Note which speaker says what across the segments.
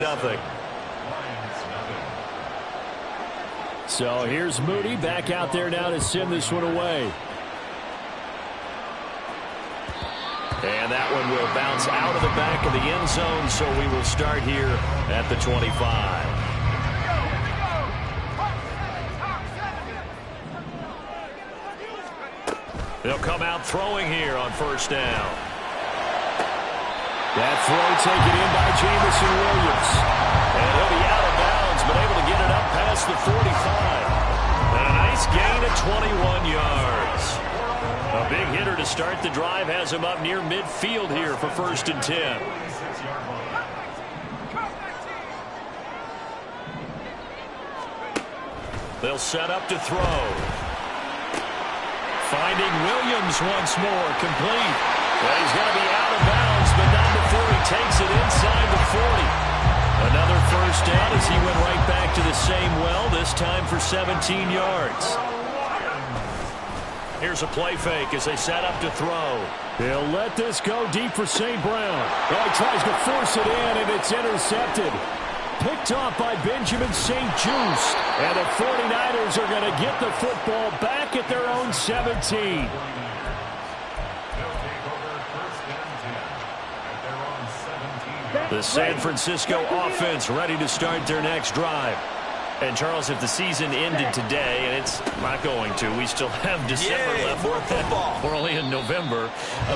Speaker 1: Nothing. So here's Moody back out there now to send this one away. And that one will bounce out of the back of the end zone, so we will start here at the 25. They'll come out throwing here on first down. That throw taken in by Jamison Williams. And he'll be out of bounds, but able to get it up past the 45. And a nice gain of 21 yards. A big hitter to start the drive has him up near midfield here for 1st and 10. They'll set up to throw. Finding Williams once more, complete. Well, he's going to be out of bounds, but not before he takes it inside the 40. Another first down as he went right back to the same well, this time for 17 yards. Here's a play fake as they set up to throw. They'll let this go deep for St. Brown. Well, he tries to force it in, and it's intercepted. Picked off by Benjamin St. Juste. And the 49ers are going to get the football back at their own 17. The San Francisco offense ready to start their next drive. And, Charles, if the season ended today, and it's not going to, we still have December left.
Speaker 2: More football.
Speaker 1: We're only in November.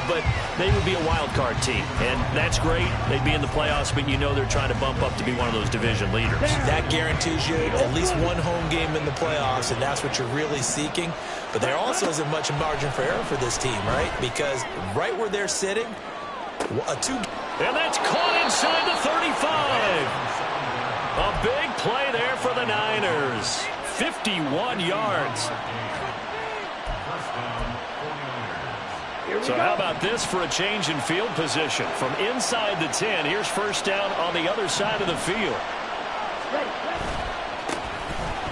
Speaker 1: But they would be a wild card team. And that's great. They'd be in the playoffs, but you know they're trying to bump up to be one of those division leaders.
Speaker 2: That guarantees you at least one home game in the playoffs, and that's what you're really seeking. But there also isn't much margin for error for this team, right? Because right where they're sitting,
Speaker 1: and that's caught inside the 35. A big play there for the Niners. 51 yards. So how about this for a change in field position? From inside the 10, here's first down on the other side of the field.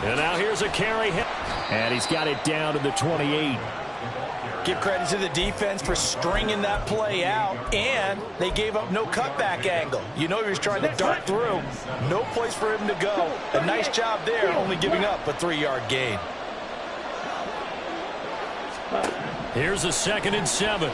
Speaker 1: And now here's a carry. And he's got it down to the 28.
Speaker 2: Give credit to the defense for stringing that play out, and they gave up no cutback angle. You know he was trying to dart through. No place for him to go. A nice job there, only giving up a 3-yard gain.
Speaker 1: Here's a 2nd and 7.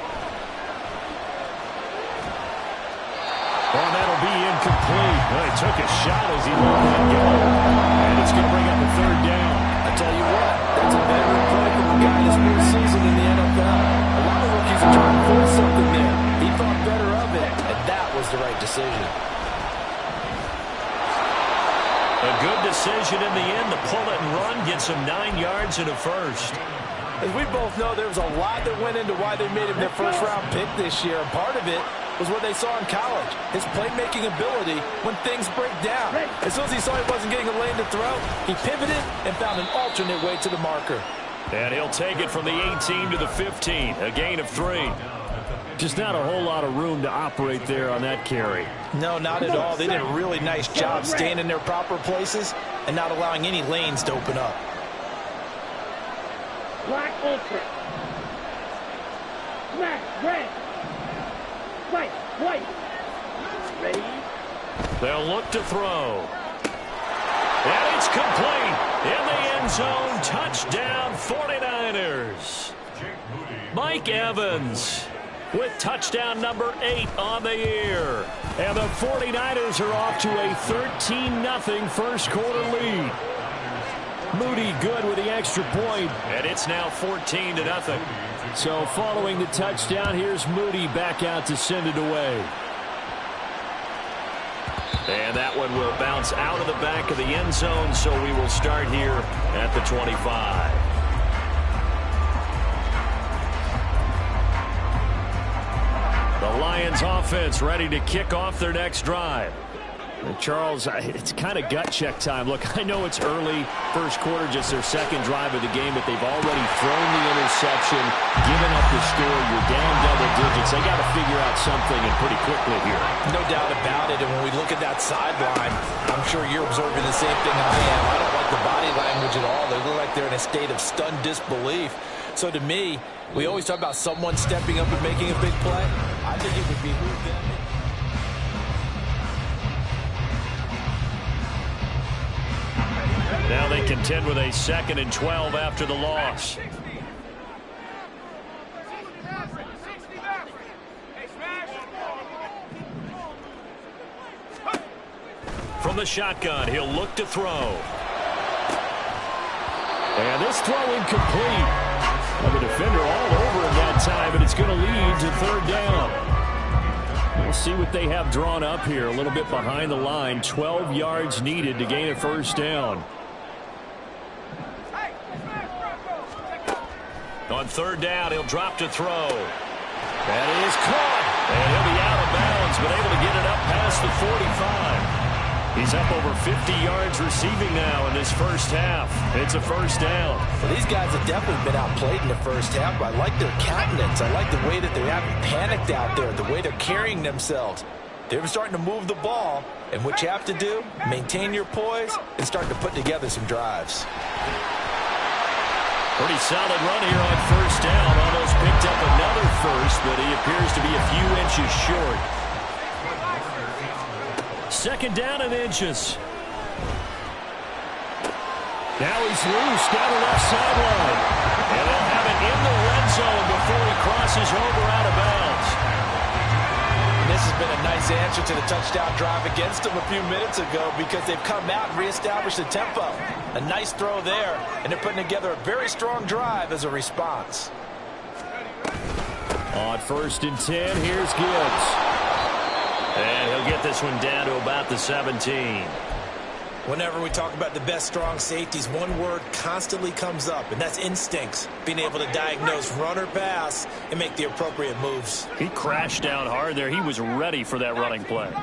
Speaker 1: Oh, that'll be incomplete. Well, he took a shot as he let that go. And it's going to bring up a 3rd down.
Speaker 3: I tell you what, that's a veteran play from a guy in his first season in the NFL. A lot of rookies are trying to force something there. He thought better of it, and that was the right decision.
Speaker 1: A good decision in the end. The pull it and run gets him 9 yards and a first.
Speaker 3: As we both know, there was a lot that went into why they made him their first-round pick this year. And part of it was what they saw in college, his playmaking ability when things break down. As soon as he saw he wasn't getting a lane to throw, he pivoted and found an alternate way to the marker.
Speaker 1: And he'll take it from the 18 to the 15, a gain of 3. Just not a whole lot of room to operate there on that carry.
Speaker 2: No, not at all. They did a really nice job staying in their proper places and not allowing any lanes to open up.
Speaker 4: Black ultra. Black, red. White, white. Ready?
Speaker 1: They'll look to throw. And it's complete. In the end zone. Touchdown 49ers. Mike Evans with touchdown number 8 on the year. And the 49ers are off to a 13-0 first quarter lead. Moody good with the extra point. And it's now 14-0. So following the touchdown, here's Moody back out to send it away. And that one will bounce out of the back of the end zone, so we will start here at the 25. The Lions offense ready to kick off their next drive. Charles, it's kind of gut check time. Look, I know it's early, first quarter, just their second drive of the game, but they've already thrown the interception, given up the score. You're down double digits. They got to figure out something, and pretty quickly here.
Speaker 2: No doubt about it, and when we look at that sideline, I'm sure you're observing the same thing I am. I don't like the body language at all. They look like they're in a state of stunned disbelief. So to me, we always talk about someone stepping up and making a big play. I think it would behoove them.
Speaker 1: Now they contend with a 2nd and 12 after the loss. From the shotgun, he'll look to throw. And this throw incomplete. Well, the defender all over him that time, but it's going to lead to 3rd down. We'll see what they have drawn up here. A little bit behind the line. 12 yards needed to gain a 1st down. On 3rd down, he'll drop to throw. That is caught. And he'll be out of bounds, but able to get it up past the 45. He's up over 50 yards receiving now in this 1st half. It's a 1st down.
Speaker 3: Well, these guys have definitely been outplayed in the 1st half, but I like their countenance. I like the way that they haven't panicked out there, the way they're carrying themselves. They're starting to move the ball, and what you have to do, maintain your poise and start to put together some drives.
Speaker 1: Pretty solid run here on 1st down. Almost picked up another 1st, but he appears to be a few inches short. 2nd down and inches. Now he's loose down the left sideline. And they'll have it in the red zone before he crosses over out of bounds.
Speaker 3: And this has been a nice answer to the touchdown drive against them a few minutes ago because they've come out and reestablished the tempo. A nice throw there, and they're putting together a very strong drive as a response.
Speaker 1: On 1st and 10, here's Gibbs. And he'll get this one down to about the 17.
Speaker 2: Whenever we talk about the best strong safeties, one word constantly comes up, and that's instincts. Being able to diagnose run or pass and make the appropriate moves.
Speaker 1: He crashed down hard there. He was ready for that running play.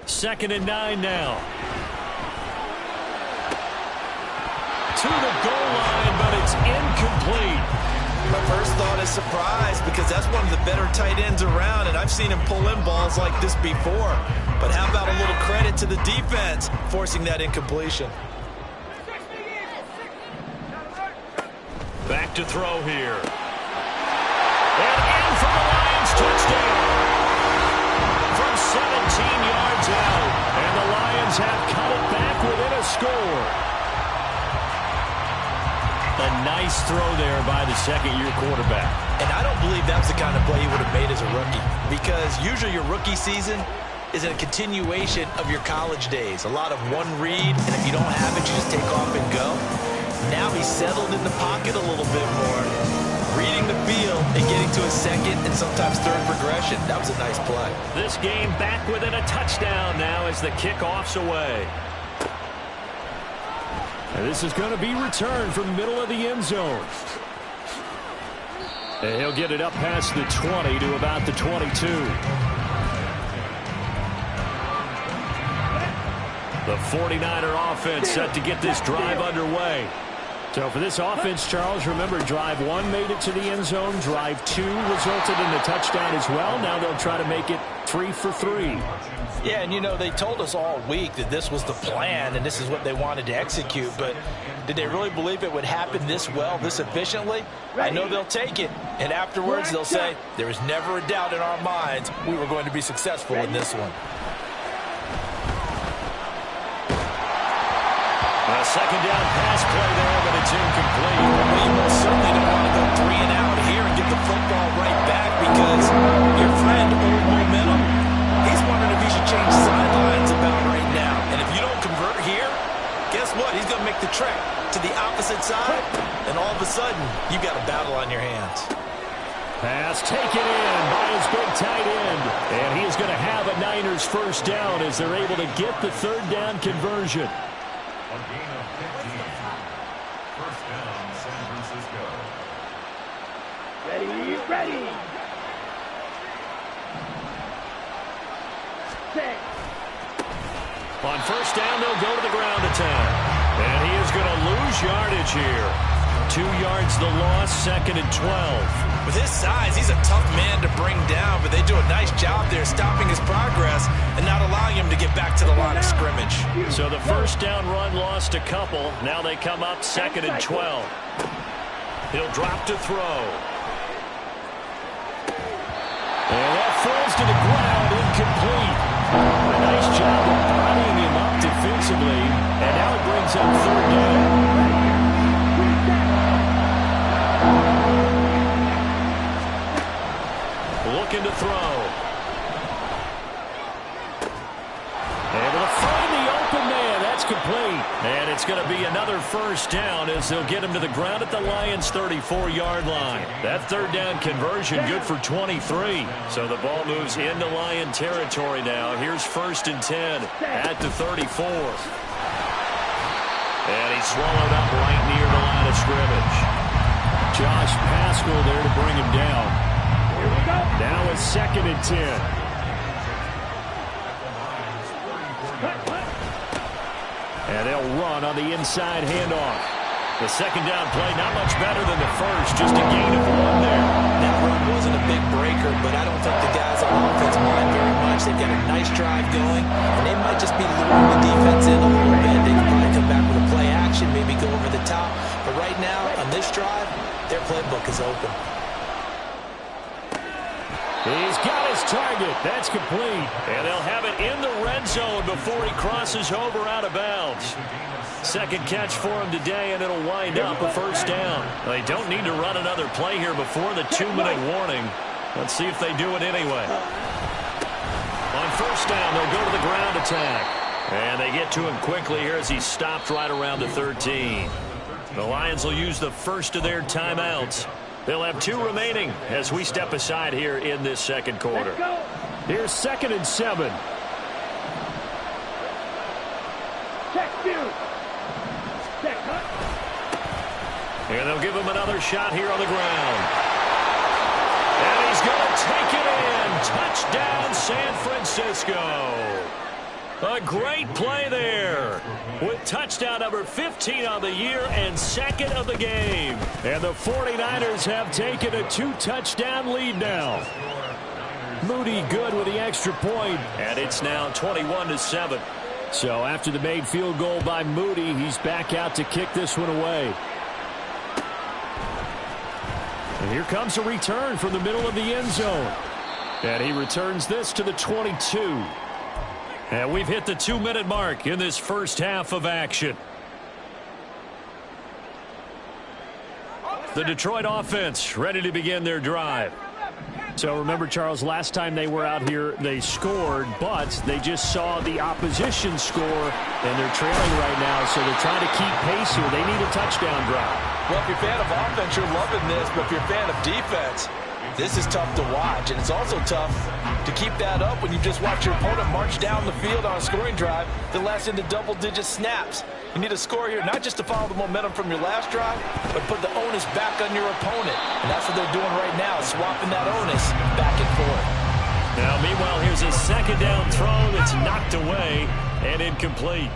Speaker 1: 2nd and 9 now. To the goal line, but it's incomplete.
Speaker 2: My first thought is surprise because that's one of the better tight ends around, and I've seen him pull in balls like this before. But how about a little credit to the defense forcing that incompletion?
Speaker 1: Back to throw here. And in for the Lions touchdown. From 17 yards out. And the Lions have cut it back within a score. A nice throw there by the 2nd-year quarterback.
Speaker 2: And I don't believe that's the kind of play he would have made as a rookie. Because usually your rookie season is a continuation of your college days. A lot of one read, and if you don't have it, you just take off and go. Now he's settled in the pocket a little bit more, reading the field and getting to a 2nd and sometimes 3rd progression. That was a nice play.
Speaker 1: This game back within a touchdown now as the kickoff's away. And this is going to be returned from the middle of the end zone. And he'll get it up past the 20 to about the 22. The 49er offense set to get this drive underway. So for this offense, Charles, remember, drive 1 made it to the end zone. Drive 2 resulted in a touchdown as well. Now they'll try to make it 3 for 3.
Speaker 3: Yeah, and you know, they told us all week that this was the plan and this is what they wanted to execute, but did they really believe it would happen this well, this efficiently? I know they'll take it, and afterwards they'll say, there was never a doubt in our minds we were going to be successful in this one.
Speaker 1: A 2nd down pass play there, but it's incomplete.
Speaker 2: Well, you most certainly don't want to go 3 and out here and get the football right back because your friend, Old Momentum, he's wondering if he should change sidelines about right now. And if you don't convert here, guess what? He's going to make the trek to the opposite side, and all of a sudden, you've got a battle on your hands.
Speaker 1: Pass taken in by his big tight end. And he is going to have a Niners 1st down as they're able to get the 3rd down conversion.
Speaker 5: A gain of 15. 1st down, San Francisco.
Speaker 4: Ready, ready. Set.
Speaker 1: On 1st down, they'll go to the ground attack. And he is going to lose yardage here. 2 yards the loss, 2nd and 12.
Speaker 2: With his size, he's a tough man to bring down, but they do a nice job there stopping his progress and not allowing him to get back to the line of scrimmage.
Speaker 1: So the 1st down run lost a couple. Now they come up 2nd and 12. He'll drop to throw. And that falls to the ground, A nice job of bodying him up defensively, and now it brings up third down. Looking to throw. Able to find the open man. That's complete. And it's going to be another first down as they'll get him to the ground at the Lions' 34-yard line. That third down conversion good for 23. So the ball moves into Lion territory now. Here's 1st and 10 at the 34. And he's swallowed up right near the line of scrimmage. Josh Paschal there to bring him down. Now it's 2nd and 10. And they'll run on the inside handoff. The second down play, not much better than the first, just a gain of 1 there.
Speaker 2: That run wasn't a big breaker, but I don't think the guys on offense mind very much. They've got a nice drive going, and they might just be luring the defense in a little bit. They can probably come back with a play action, maybe go over the top. But right now, on this drive, their playbook is open.
Speaker 1: He's got his target. That's complete. And they'll have it in the red zone before he crosses over out of bounds. Second catch for him today, and it'll wind up a first down. They don't need to run another play here before the 2-minute warning. Let's see if they do it anyway. On first down, they'll go to the ground attack. And they get to him quickly here as he's stopped right around the 13. The Lions will use the first of their timeouts. They'll have 2 remaining as we step aside here in this second quarter. Here's 2nd and 7.
Speaker 4: Check 2. Check, huh?
Speaker 1: And they'll give him another shot here on the ground. And he's going to take it in. Touchdown, San Francisco. A great play there with touchdown number 15 on the year and 2nd of the game. And the 49ers have taken a 2-touchdown lead now. Moody good with the extra point, and it's now 21-7. So after the made field goal by Moody, he's back out to kick this one away. And here comes a return from the middle of the end zone. And he returns this to the 22. And we've hit the 2-minute mark in this first half of action. The Detroit offense ready to begin their drive. So remember, Charles, last time they were out here, they scored, but they just saw the opposition score, and they're trailing right now, so they're trying to keep pace here. They need a touchdown drive.
Speaker 3: Well, if you're a fan of offense, you're loving this, but if you're a fan of defense, this is tough to watch, and it's also tough to keep that up when you just watch your opponent march down the field on a scoring drive that lasts into double-digit snaps. You need a score here, not just to follow the momentum from your last drive, but put the onus back on your opponent. And that's what they're doing right now, swapping that onus back and forth.
Speaker 1: Now, meanwhile, here's a second down throw that's knocked away and incomplete.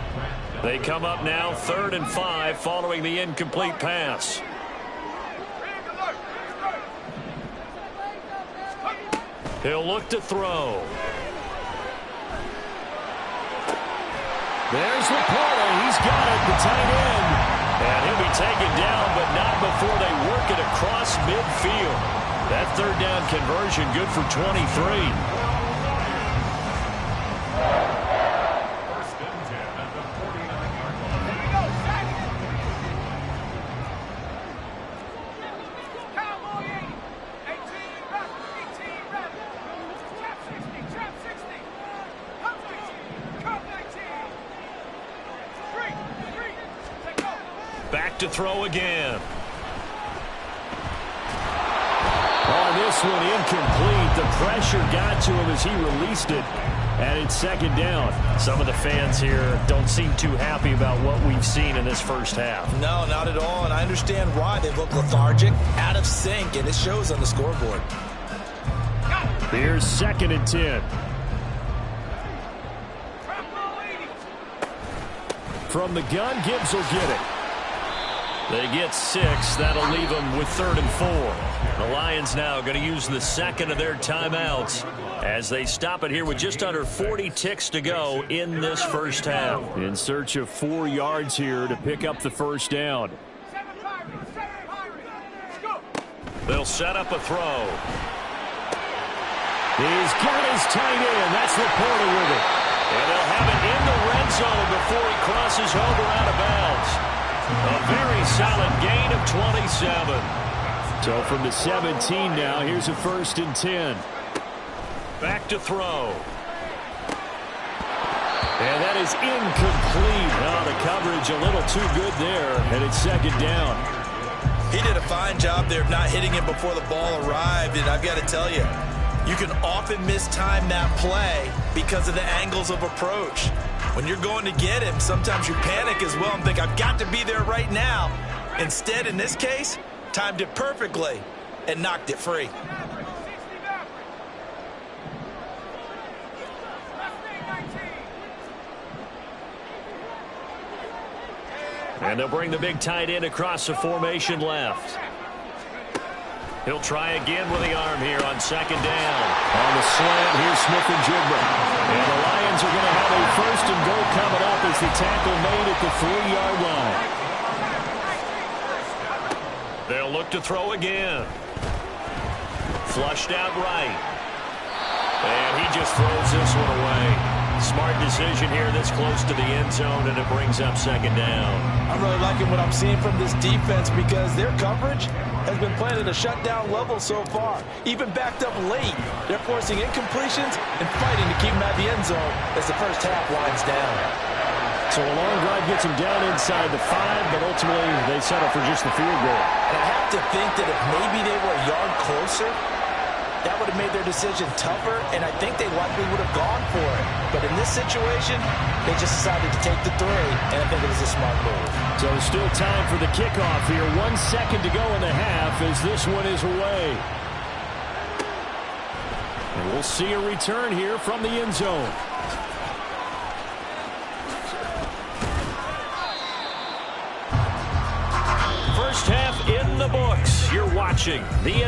Speaker 1: They come up now 3rd and 5 following the incomplete pass. He'll look to throw. There's the play. He's got it, the tight end. And he'll be taken down, but not before they work it across midfield. That third down conversion good for 23. Back to throw again. On this one, incomplete. The pressure got to him as he released it. And it's second down. Some of the fans here don't seem too happy about what we've seen in this first half.
Speaker 2: No, not at all, and I understand why. They look lethargic, out of sync, and it shows on the scoreboard.
Speaker 1: Here's 2nd and 10. From the gun, Gibbs will get it. They get 6. That'll leave them with 3rd and 4. The Lions now going to use the second of their timeouts as they stop it here with just under 40 ticks to go in this first half. In search of 4 yards here to pick up the first down. They'll set up a throw. He's got his tight end. That's Laporta with it. And they'll have it in the red zone before he crosses over out of bounds. A very solid gain of 27. So from the 17 now, here's a 1st and 10. Back to throw. And that is incomplete. Oh, the coverage a little too good there, and it's 2nd down.
Speaker 2: He did a fine job there of not hitting him before the ball arrived, and I've got to tell you, you can often mistime that play because of the angles of approach. When you're going to get him, sometimes you panic as well and think, I've got to be there right now. Instead, in this case, timed it perfectly and knocked it free.
Speaker 1: And they'll bring the big tight end across the formation left. He'll try again with the arm here on 2nd down. On the slant, here's Smith-Njigba. And the Lions are going to have a 1st and goal coming up as the tackle made at the 3-yard line. They'll look to throw again. Flushed out right. And he just throws this one away. Smart decision here this close to the end zone, and it brings up 2nd down.
Speaker 3: I'm really liking what I'm seeing from this defense because their coverage has been playing at a shutdown level so far. Even backed up late, they're forcing incompletions and fighting to keep them at the end zone as the first half winds down.
Speaker 1: So a long drive gets them down inside the 5, but ultimately they settle for just the field goal.
Speaker 3: And I have to think that if maybe they were a yard closer, that would have made their decision tougher, and I think they likely would have gone for it. But in this situation, they just decided to take the 3, and I think it was a smart move.
Speaker 1: So still time for the kickoff here. 1 second to go in the half as this one is away. And we'll see a return here from the end zone. First half in the books. You're watching the